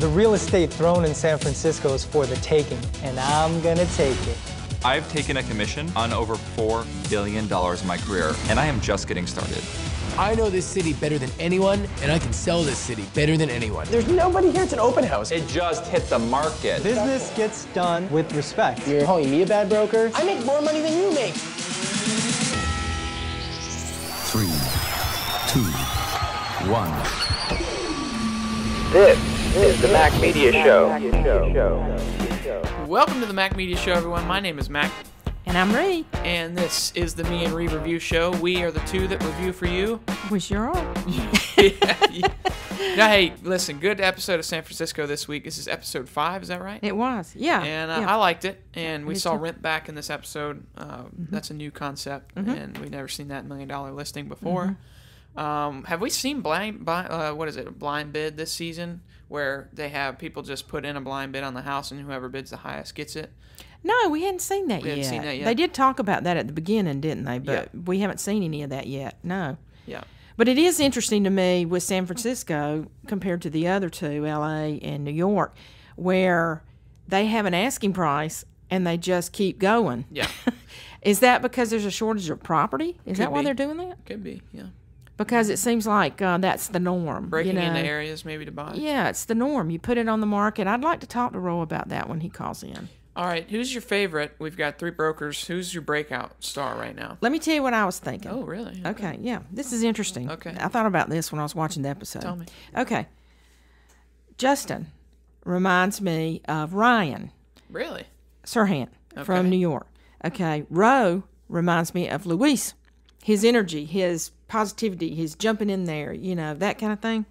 The real estate throne in San Francisco is for the taking, and I'm gonna take it. I've taken a commission on over $4 billion in my career, and I am just getting started. I know this city better than anyone, and I can sell this city better than anyone. There's nobody here. It's an open house. It just hit the market. Business gets done with respect. You're calling me a bad broker? I make more money than you make. 3, 2, 1. This is the Mac Media Show. Welcome to the Mac Media Show, everyone. My name is Mac. And I'm Ree. And this is the Me and Ree Review Show. We are the two that review for you. We sure are. Yeah. Now, hey, listen, good episode of San Francisco this week. This is episode 5, is that right? It was, yeah. And yeah. I liked it. And we Me saw too. Rent Back in this episode. That's a new concept, and we've never seen that $1 million listing before. Have we seen Blind Bid this season, where they have people just put in a blind bid on the house, and whoever bids the highest gets it? No, we hadn't seen that We yet. haven't seen that yet. They did talk about that at the beginning, didn't they? But we haven't seen any of that yet, no. Yeah. But it is interesting to me with San Francisco compared to the other two, L.A. and New York, where they have an asking price and they just keep going. Yeah. Is that because there's a shortage of property? Is that why they're doing that? Could be, yeah. Because it seems like that's the norm. Breaking you know? into areas maybe to buy. Yeah, it's the norm. You put it on the market. I'd like to talk to Ro about that when he calls in. All right, who's your favorite? We've got 3 brokers. Who's your breakout star right now? Let me tell you what I was thinking. Oh, really? Okay, yeah. This is interesting. Okay. I thought about this when I was watching the episode. Tell me. Okay. Justin reminds me of Ryan Really? Serhant Okay. from New York. Okay. Ro reminds me of Luis. His energy, his positivity, his jumping in there, that kind of thing.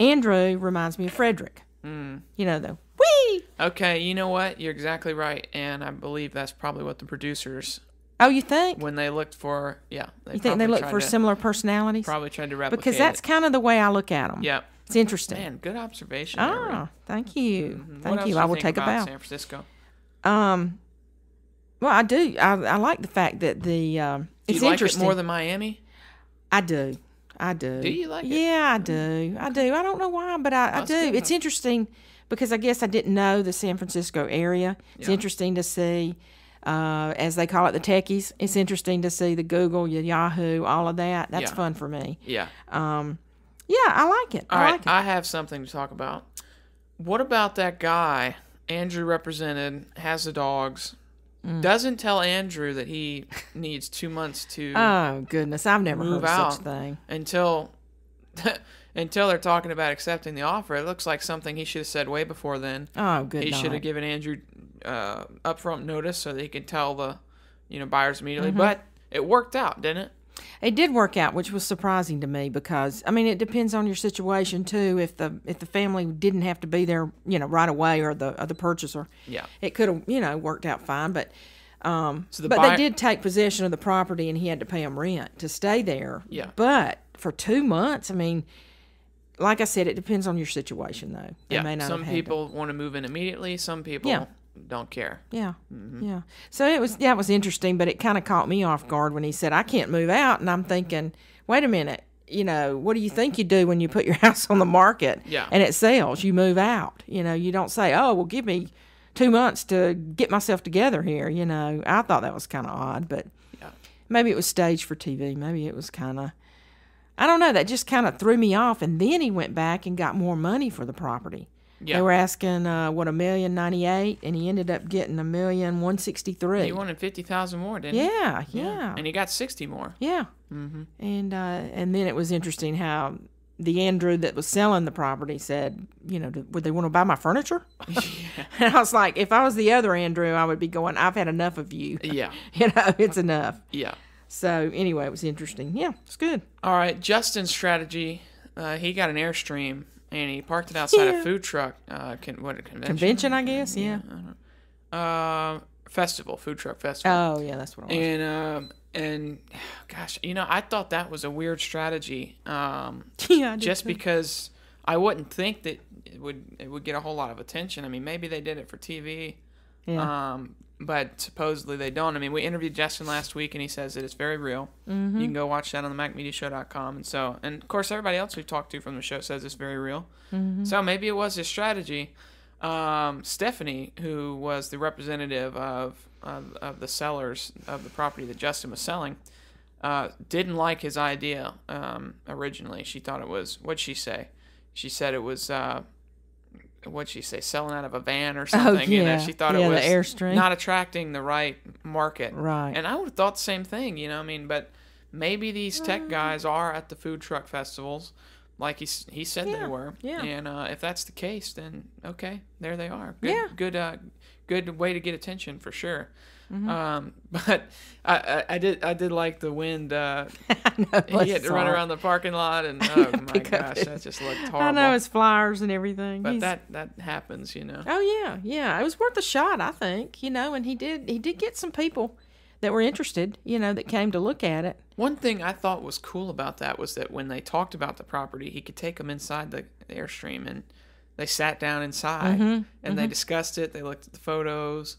Andrew reminds me of Frederick. The whee! Okay, you know what? You're exactly right, and I believe that's probably what the producers, Oh, you think? when they looked for, You think they look for similar personalities? Probably tried to replicate Because that's it. kind of the way I look at them. Yeah. It's interesting. Man, good observation. there, Ray. Ah, thank you. What Thank else you. do I will think take a about bow. San Francisco. Well, I do. I like the fact that the Do it's you like it interesting. more than Miami? I do. I do. Do you like it? Yeah, I do. I do. I don't know why, but I That's do. good. It's interesting because I guess I didn't know the San Francisco area. It's Yeah. interesting to see, as they call it, the techies. It's interesting to see the Google, the Yahoo, all of that. That's Yeah. fun for me. Yeah. Yeah, I like it. All I right, like it. I have something to talk about. What about that guy, Andrew represented, has the dogs, doesn't tell Andrew that he needs 2 months to Oh goodness, I've never move heard out of such a thing. until they're talking about accepting the offer. It looks like something he should have said way before then. Oh, good He should night. have given Andrew upfront notice so that he could tell the buyers immediately. Mm-hmm. But it worked out, didn't it? It did work out, which was surprising to me because it depends on your situation too. If the family didn't have to be there, right away, or the purchaser, Yeah. it could have worked out fine. But So the but buyer, they did take possession of the property, and he had to pay them rent to stay there. Yeah. But for 2 months, like I said, it depends on your situation though. They may Yeah. not Some have had to- people want to move in immediately. Some people Yeah. don't care. Yeah, Mm-hmm. yeah. So it was interesting, but it kind of caught me off guard when he said, "I can't move out," and I'm thinking, "Wait a minute, what do you think you do when you put your house on the market Yeah. and it sells? You move out. You don't say, oh, well, give me 2 months to get myself together here. I thought that was kind of odd, but Yeah. maybe it was staged for TV. Maybe it was kind of, I don't know. That just kind of threw me off. And then he went back and got more money for the property. Yeah. They were asking $1,098,000, and he ended up getting $1,163,000. He wanted 50,000 more, didn't he? Yeah. And he got 60 more. Yeah. Mm-hmm. And then it was interesting how the Andrew that was selling the property said, would they want to buy my furniture? And I was like, if I was the other Andrew, I would be going, I've had enough of you. Yeah. It's enough. Yeah. So anyway, it was interesting. Yeah, it's good. All right. Justin's strategy, he got an Airstream, and he parked it outside a food truck. A convention? Convention, I guess. Yeah. Festival, food truck festival. Oh, yeah, that's what it was. And gosh, I thought that was a weird strategy. Yeah, I did Just too. because I wouldn't think that it would get a whole lot of attention. Maybe they did it for TV. Yeah. but supposedly they don't. I mean, we interviewed Justin last week, and he says that it's very real. You can go watch that on the MacMediaShow.com. And of course, everybody else we've talked to from the show says it's very real. So maybe it was his strategy. Stephanie, who was the representative of the sellers of the property that Justin was selling, didn't like his idea originally. She thought it was, what'd she say? She said it was, what'd she say, selling out of a van or something. You know, she thought it was the Airstream. not attracting the right market. Right. And I would have thought the same thing, you know, I mean, but maybe these tech guys are at the food truck festivals like he said they were. Yeah. And if that's the case, then okay, there they are. Good way to get attention for sure. But I did like the wind. He had to run around the parking lot, and oh my gosh, that just looked horrible. I know his flyers and everything. But that happens, you know. Oh yeah. It was worth a shot, I think. You know, and he did get some people that were interested. You know, that came to look at it. One thing I thought was cool about that was that when they talked about the property, he could take them inside the Airstream, and they sat down inside and they discussed it. They looked at the photos,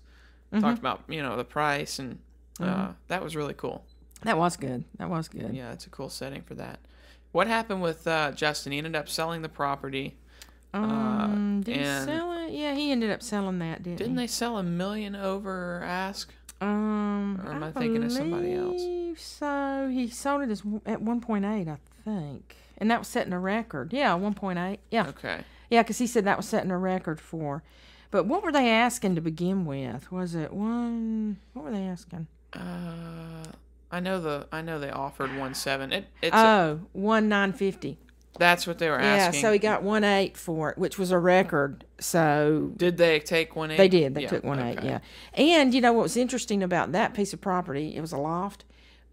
talked about the price, and that was really cool. That was good. Yeah, it's a cool setting for that. What happened with Justin? He ended up selling the property. Did he sell it? Yeah, he ended up selling that, didn't he? Didn't they sell $1 million over ask? Or am I thinking of somebody else? So he sold it at 1.8, I think, and that was setting a record. Yeah, 1.8. Yeah. Okay. Yeah, because he said that was setting a record for. But what were they asking to begin with? Was it one? What were they asking? I know they offered 1.7. It's 1,950. That's what they were asking. Yeah, so he got 1.8 for it, which was a record. So did they take 1.8? They did. They took 1.8. Okay. Yeah. And you know what was interesting about that piece of property? It was a loft,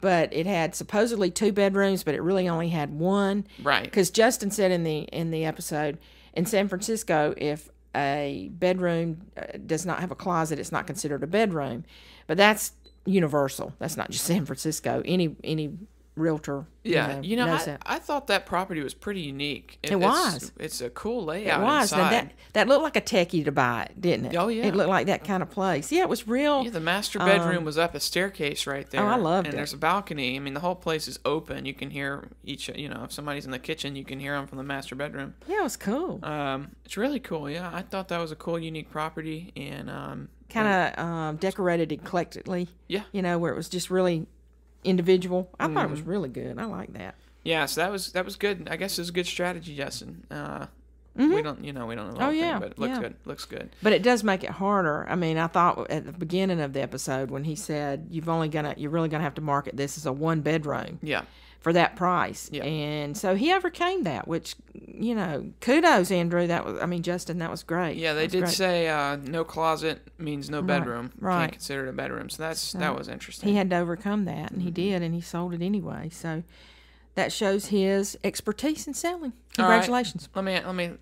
but it had supposedly 2 bedrooms, but it really only had 1. Right. Because Justin said in the episode, in San Francisco, if a bedroom does not have a closet, it's not considered a bedroom. But that's universal. That's not just San Francisco. Any realtor. Yeah, knows that. I thought that property was pretty unique. It was. It's a cool layout. It was. Inside. Now that looked like a techie to buy it, didn't it? Oh, yeah. It looked like that kind of place. Yeah, it was real. Yeah, the master bedroom was up a staircase right there. Oh, I loved it. And there's a balcony. I mean, the whole place is open. You can hear each, if somebody's in the kitchen, you can hear them from the master bedroom. Yeah, it was cool. It's really cool. Yeah, I thought that was a cool, unique property, and kind of decorated eclectically. Yeah. Where it was just really individual. I thought it was really good. I like that. Yeah, so that was good. I guess it was a good strategy, Justin. We don't know everything, but it looks good. Looks good. But it does make it harder. I mean, I thought at the beginning of the episode when he said you're really gonna have to market this as a 1-bedroom. Yeah. For that price. Yeah. And so he overcame that, which, kudos, Andrew. Justin, that was great. Yeah, they did say no closet means no bedroom. Right. Can't consider it a bedroom. So that was interesting. He had to overcome that, and he did, and he sold it anyway. So that shows his expertise in selling. Congratulations. All right. Let me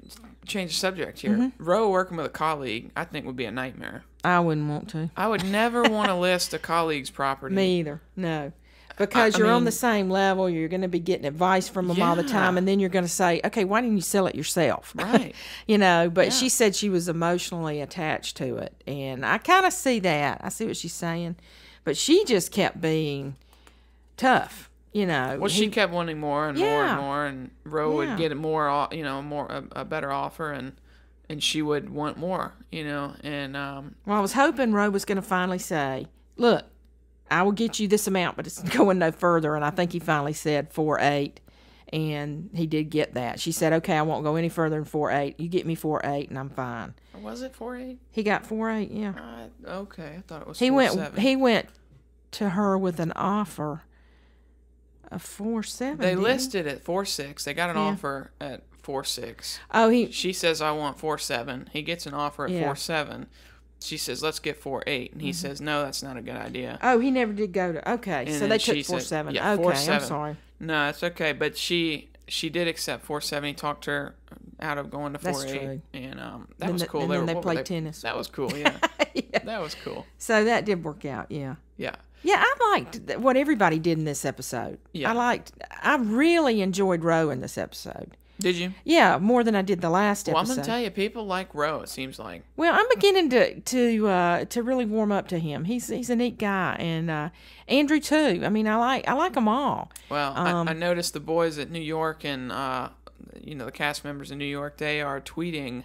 change the subject here. Roe working with a colleague, I think, would be a nightmare. I wouldn't want to. I would never want to list a colleague's property. Me either. No. Because you're on the same level, you're going to be getting advice from them all the time, and then you're going to say, okay, why didn't you sell it yourself? Right. But she said she was emotionally attached to it, and I kind of see that. I see what she's saying. But she just kept being tough, Well, she kept wanting more and more and more, and Roe would get a better offer, and she would want more, and Well, I was hoping Roe was going to finally say, look, I will get you this amount, but it's going no further. And I think he finally said 4.8, and he did get that. She said, okay, I won't go any further than 4.8. You get me 4.8, and I'm fine. Was it 4.8? He got 4.8, yeah. Okay, I thought it was 4.7. He went to her with an offer of 4.7. They listed at 4.6. They got an offer at 4.6. Oh, she says, I want 4.7. He gets an offer at 4.7. She says, let's get 4.8. And he says, no, that's not a good idea. Oh, he never did go to... Okay, and so they took 4.7. Yeah, okay, 4.7. I'm sorry. No, it's okay. But she did accept 4.7. He talked her out of going to 4.8. That's true. And that was cool. And then they played tennis. That was cool, yeah. That was cool. So that did work out, yeah. Yeah. Yeah, I liked what everybody did in this episode. Yeah. I really enjoyed Roe in this episode. Did you? Yeah, more than I did the last Well, I'm episode. gonna tell you, people like Roe. It seems like. Well, I'm beginning to really warm up to him. He's a neat guy, and Andrew too. I mean, I like them all. Well, I noticed the boys at New York and the cast members in New York. They are tweeting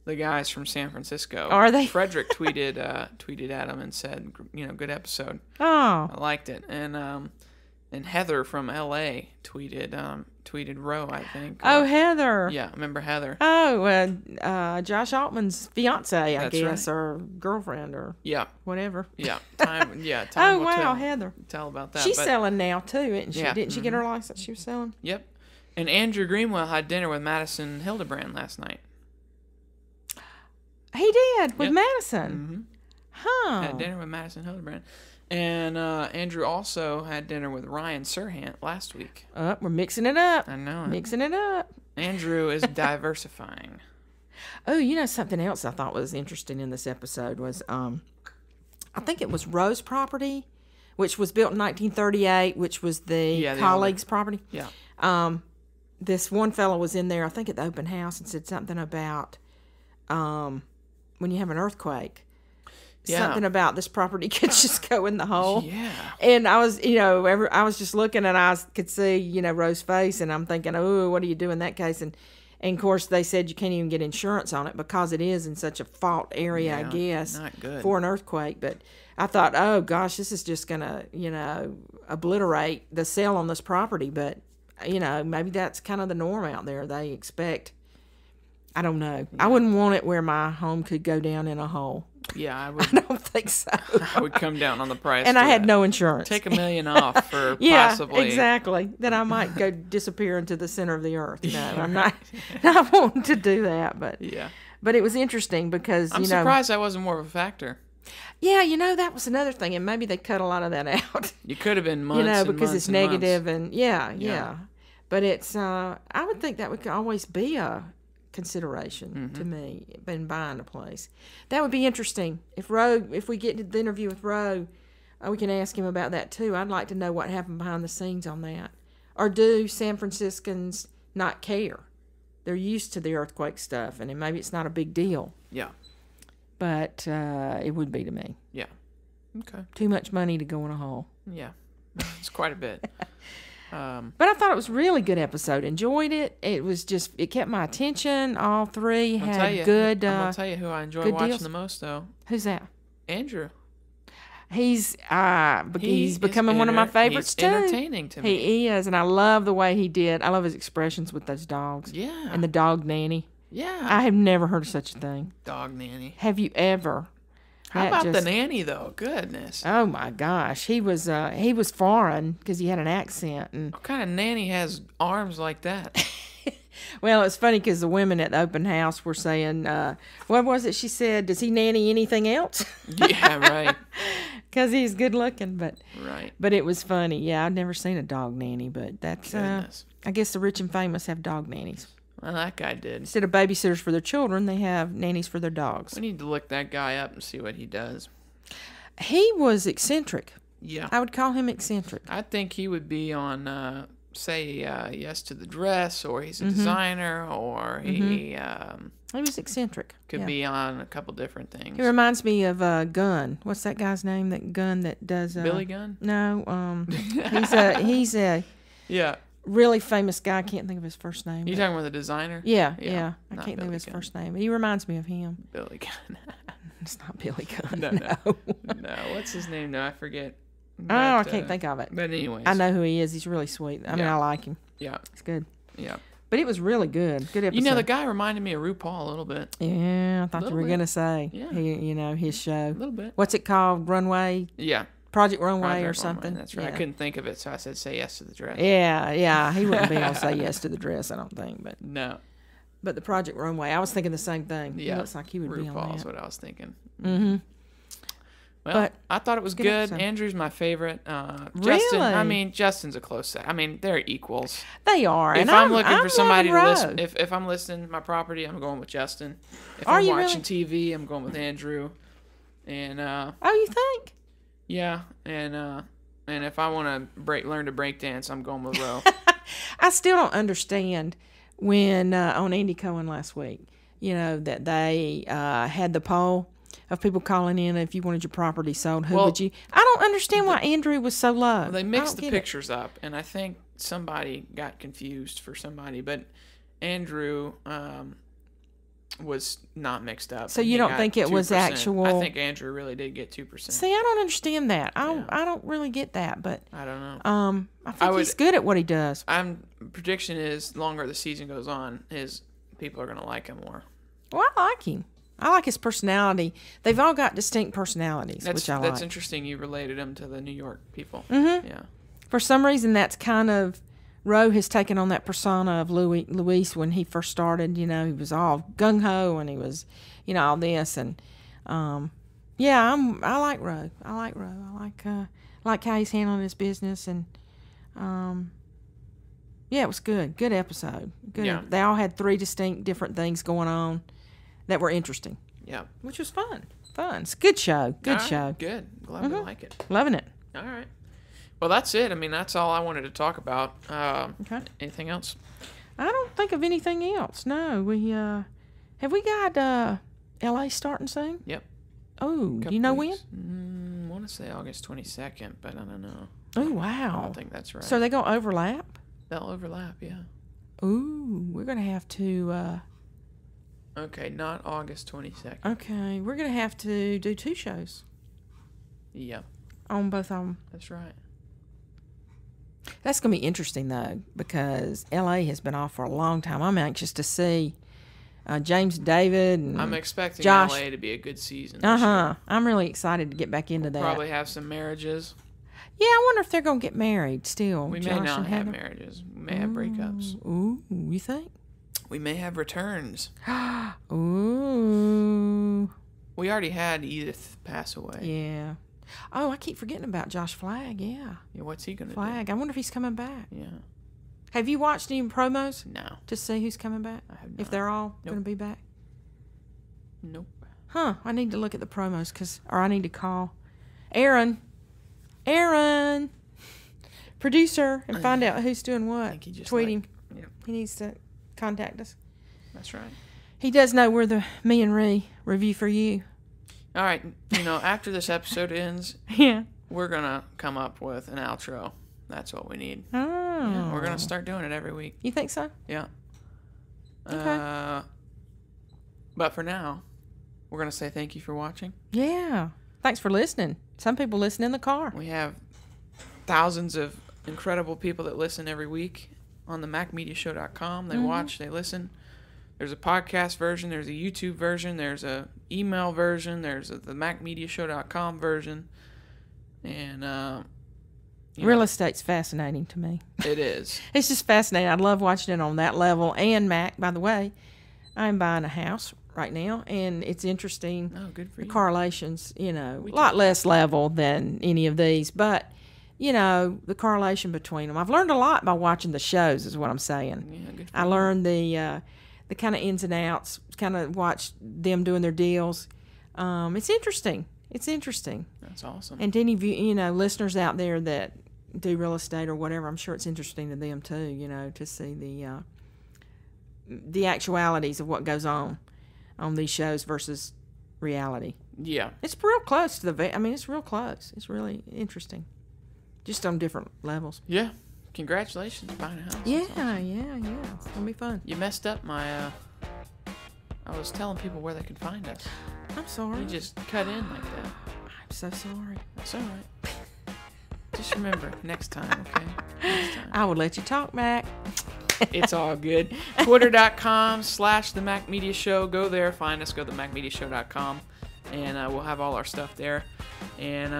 the guys from San Francisco. Are they? Frederick tweeted at him and said, good episode. Oh, I liked it. And Heather from L.A. tweeted Roe, I think. oh, Heather. Yeah, remember Heather? Oh, Josh Altman's fiance, I That's guess, right. or girlfriend, or Yeah, whatever. yeah. Time Oh will wow, tell, Heather. tell about that. She's but- selling now too, isn't she? Yeah. Didn't she get her license? She was selling. Yep. And Andrew Greenwell had dinner with Madison Hildebrand last night. He did with Yep. Madison. Huh. Had dinner with Madison Hildebrand. And Andrew also had dinner with Ryan Serhant last week. We're mixing it up. I know it. Mixing it up. Andrew is diversifying. Oh, something else I thought was interesting in this episode was I think it was Rose property, which was built in 1938, which was the colleague's property. Yeah. This one fellow was in there, I think at the open house, and said something about when you have an earthquake. Yeah. Something about this property could just go in the hole. Yeah. And I was, I was just looking and I could see, Rose's face, and I'm thinking, oh, what do you do in that case? And of course, they said you can't even get insurance on it because it is in such a fault area, I guess, not good. for an earthquake. But I thought, oh, gosh, this is just going to, obliterate the sale on this property. But, maybe that's kind of the norm out there. They expect, I don't know. I wouldn't want it where my home could go down in a hole. Yeah, I would. I don't think so. I would come down on the price. And for I had that. no insurance. Take $1 million off for Yeah, possibly. exactly. Then I might go disappear into the center of the earth. No, I'm not. I wanting to do that, but Yeah. But it was interesting because I'm surprised that wasn't more of a factor. Yeah, that was another thing, and maybe they cut a lot of that out. You could have been months. and because months it's and negative months. and yeah. But it's I would think that would always be a consideration to me in buying a place. That would be interesting. If we get to the interview with Roe, we can ask him about that too. I'd like to know what happened behind the scenes on that. Or do San Franciscans not care? They're used to the earthquake stuff, and maybe it's not a big deal. Yeah. But it would be to me. Yeah. Okay. Too much money to go in a hole. Yeah. It's quite a bit. But I thought it was a really good episode. Enjoyed it. It kept my attention. All three had good. I'm gonna tell you who I enjoy good watching deals. the most, though. Who's that? Andrew. He's is becoming one of my favorites he's too. entertaining to me. He is, and I love the way he did. I love his expressions with those dogs. Yeah. And the dog nanny. Yeah. I have never heard of such a thing. Dog nanny. Have you ever? How That about the just- nanny though? Goodness. Oh my gosh, he was foreign because he had an accent and. What kind of nanny has arms like that? Well, it's funny because the women at the open house were saying, what was it she said? Does he nanny anything else? Yeah, right. Because he's good looking, Right. but it was funny. Yeah, I've never seen a dog nanny, but that's, Goodness. I guess the rich and famous have dog nannies. Well, that guy did. Instead of babysitters for their children, they have nannies for their dogs. We need to look that guy up and see what he does. He was eccentric. Yeah. I would call him eccentric. I think he would be on, say, Yes to the Dress, or he's a designer, or he He was eccentric. could Yeah. be on a couple different things. He reminds me of Gunn. What's that guy's name? That Gunn that does Billy Gunn? No, he's a Yeah. really famous guy. I can't think of his first name. You but- talking about the designer? Yeah. I not can't think Billy of his Gunn. first name. He reminds me of him. Billy Gunn. It's not Billy Gunn. No. No, what's his name? No, I forget. I But, can't think of it. But anyways. I know who he is. He's really sweet. I mean, Yeah. I like him. Yeah. He's good. Yeah. But it was really good. Good episode. You know, the guy reminded me of RuPaul a little bit. Yeah, I thought you Little were bit. going to say. Yeah. His show. A little bit. What's it called? Runway? Yeah. Project Runway Project or Runway, something? That's right. Yeah. I couldn't think of it, so I said Say Yes to the Dress. Yeah. He wouldn't be able to say yes to the dress, I don't think. No. But the Project Runway, I was thinking the same thing. Yeah. He looks like he would be on RuPaul's that. what I was thinking. Mm-hmm. Well, But I thought it was good good. episode. Andrew's my favorite. Justin, Really? I mean, Justin's a close second. I mean, they're equals. They are. If and I'm looking for somebody to loving listen, Roe. if I'm listing my property, I'm going with Justin. If Are I'm you watching TV, I'm going with Andrew. And Oh, you think? yeah, and if I want to learn to break dance, I'm going with Roe. I still don't understand when on Andy Cohen last week, you know, that they had the poll of people calling in if you wanted your property sold, who Well, would you? I don't understand why Andrew was so low. Well, they I mixed don't the get it. pictures up, and I think somebody got confused for somebody, but Andrew was not mixed up. So and you he don't got think it was 2%. actual- I think Andrew really did get 2%. See, I don't understand that. I don't really get that, but I don't know. I think he's good at what he does. Prediction is the longer the season goes on, people are going to like him more. Well, I like him. I like his personality. They've all got distinct personalities, which I like. That's interesting. You related him to the New York people. Mm-hmm. Yeah. For some reason, that's kind of Roe has taken on that persona of Luis when he first started. You know, he was all gung ho and he was, you know, all this and yeah, I like Roe. I like how he's handling his business and yeah, it was good. Good episode. Good. Yeah. They all had 3 distinct different things going on that were interesting. Yeah. Which was fun. It's a good show. Good All right, show. Good. Glad you like it. Loving it. All right. Well, that's it. I mean, that's all I wanted to talk about. Okay. Anything else? I don't think of anything else. No, we have we got LA starting soon? Yep. Oh, do Couple you know weeks. I want to say August 22nd, but I don't know. when? Oh, I wow. don't think that's right. So they gonna overlap? They'll overlap, yeah. Ooh, we're gonna have to. Okay, not August 22nd. Okay, we're gonna have to do 2 shows Yep, on both of them. that's right. That's gonna be interesting though, because LA has been off for a long time. I'm anxious to see James David and I'm expecting Josh. LA to be a good season. this year. I'm really excited to get back into that. Probably have some marriages. Yeah, I wonder if they're gonna get married still. We may Josh not and have Heather. marriages. We may have breakups. Ooh, you think? We may have returns. Ooh, We already had Edith pass away. yeah. Oh, I keep forgetting about Josh Flagg. Yeah, Yeah, what's he gonna Flagg. I wonder if he's coming back. do? Yeah. Have you watched any promos No. to see who's coming back? I have If not. they're all Nope. going to be back? Nope. Huh, I need to look at the promos or I need to call Aaron, producer, and find out who's doing what. I think he just Tweet him. Yep. He needs to contact us. That's right. He does know we're the Me and Ree review for you. All right. You know, after this episode ends, Yeah. we're gonna come up with an outro. That's what we need. Oh. Yeah, we're gonna start doing it every week. You think so? Yeah. Okay. But for now, we're gonna say thank you for watching. Yeah. Thanks for listening. Some people listen in the car. We have thousands of incredible people that listen every week on the MacMediaShow.com. They watch, they listen. There's a podcast version, there's a YouTube version, there's a email version, there's the MacMediaShow.com version, and Real estate's fascinating to me. it is. It's just fascinating. I love watching it on that level. And Mac, by the way, I'm buying a house right now, and it's interesting. Oh, good for The you. correlations, you know, We a lot talked less level than any of these, but you know, the correlation between them. I've learned a lot by watching the shows, is what I'm saying. Yeah, good for I you. learned the kind of ins and outs. Kind of watched them doing their deals. It's interesting. It's interesting. That's awesome. And to any of you know, listeners out there that do real estate or whatever, I'm sure it's interesting to them too. You know, to see the actualities of what goes on these shows versus reality. Yeah. It's real close to I mean, it's real close. It's really interesting, just on different levels. Yeah. Congratulations buying a house. That's Yeah, awesome. yeah. It's gonna be fun. You messed up my. I was telling people where they could find us. I'm sorry. You just cut in like that. I'm so sorry. That's all right. Just remember, next time, okay? Next time. I would let you talk, Mac. It's all good. Twitter.com/The Mac Media Show. Go there, find us, go to themacmediashow.com, and we'll have all our stuff there. And,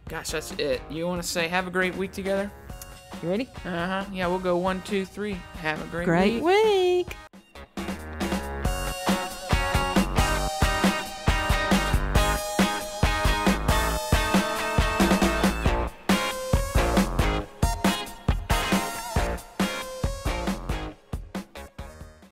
gosh, that's it. You want to say have a great week together? You ready? Yeah, we'll go 1, 2, 3. Have a great week. Great week.